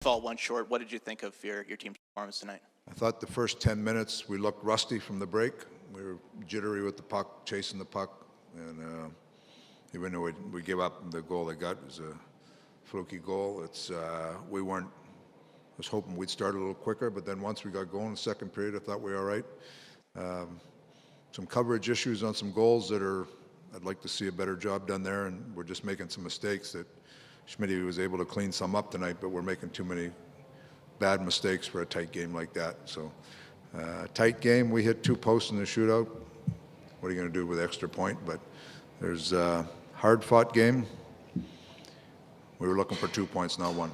Fall one short. What did you think of your team's performance tonight? I thought the first 10 minutes we looked rusty from the break. We were jittery with the puck, chasing the puck, and even though we gave up the goal they got, it was a fluky goal. We weren't. I was hoping we'd start a little quicker, but then once we got going in the second period, I thought we were all right. Some coverage issues on some goals I'd like to see a better job done there, and we're just making some mistakes that Schmidt was able to clean some up tonight, but we're making too many bad mistakes for a tight game like that. So, tight game. We hit 2 posts in the shootout. What are you going to do with extra point? But there's a hard-fought game. We were looking for 2 points, not 1.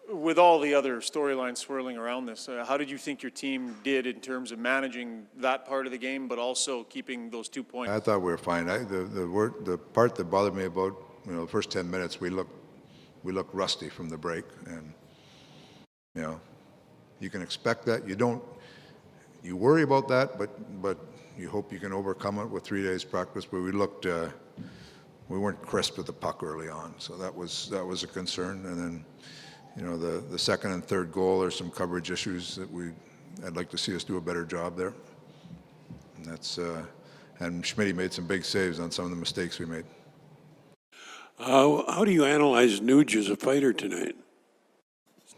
With all the other storylines swirling around this, how did you think your team did in terms of managing that part of the game, but also keeping those 2 points? I thought we were fine. The part that bothered me about the first 10 minutes, we looked rusty from the break, and you can expect that. You worry about that, but you hope you can overcome it with 3 days practice. But we weren't crisp with the puck early on, so that was a concern. And then the second and third goal, there's some coverage issues that I'd like to see us do a better job there. And and Schmidt made some big saves on some of the mistakes we made. How do you analyze Nuge as a fighter tonight?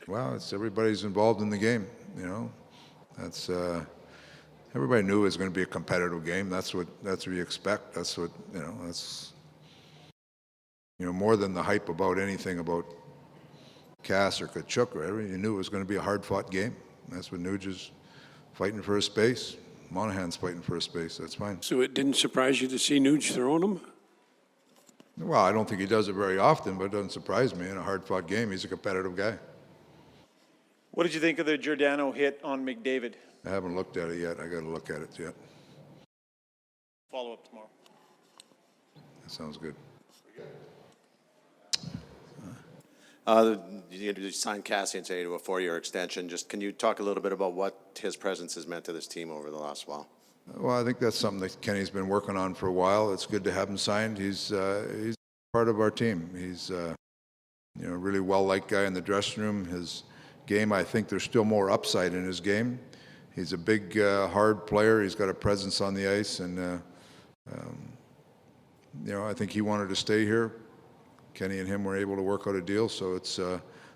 Well, everybody's involved in the game. Everybody knew it was going to be a competitive game. That's what you expect. That's what That's more than the hype about anything about Cass or Kachuk or whatever. You knew it was going to be a hard-fought game. That's what Nuge is fighting for his space. Monahan's fighting for his space. That's fine. So it didn't surprise you to see Nuge throwing him? Well, I don't think he does it very often, but it doesn't surprise me. In a hard-fought game, he's a competitive guy. What did you think of the Giordano hit on McDavid? I haven't looked at it yet. I got to look at it yet. Follow up tomorrow. That sounds good. You signed Cassian today to a 4-year extension. Just can you talk a little bit about what his presence has meant to this team over the last while? Well, I think that's something that Kenny's been working on for a while. It's good to have him signed. He's part of our team. He's a really well-liked guy in the dressing room. His game, I think there's still more upside in his game. He's a big, hard player. He's got a presence on the ice, and I think he wanted to stay here. Kenny and him were able to work out a deal, so it's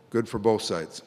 good for both sides.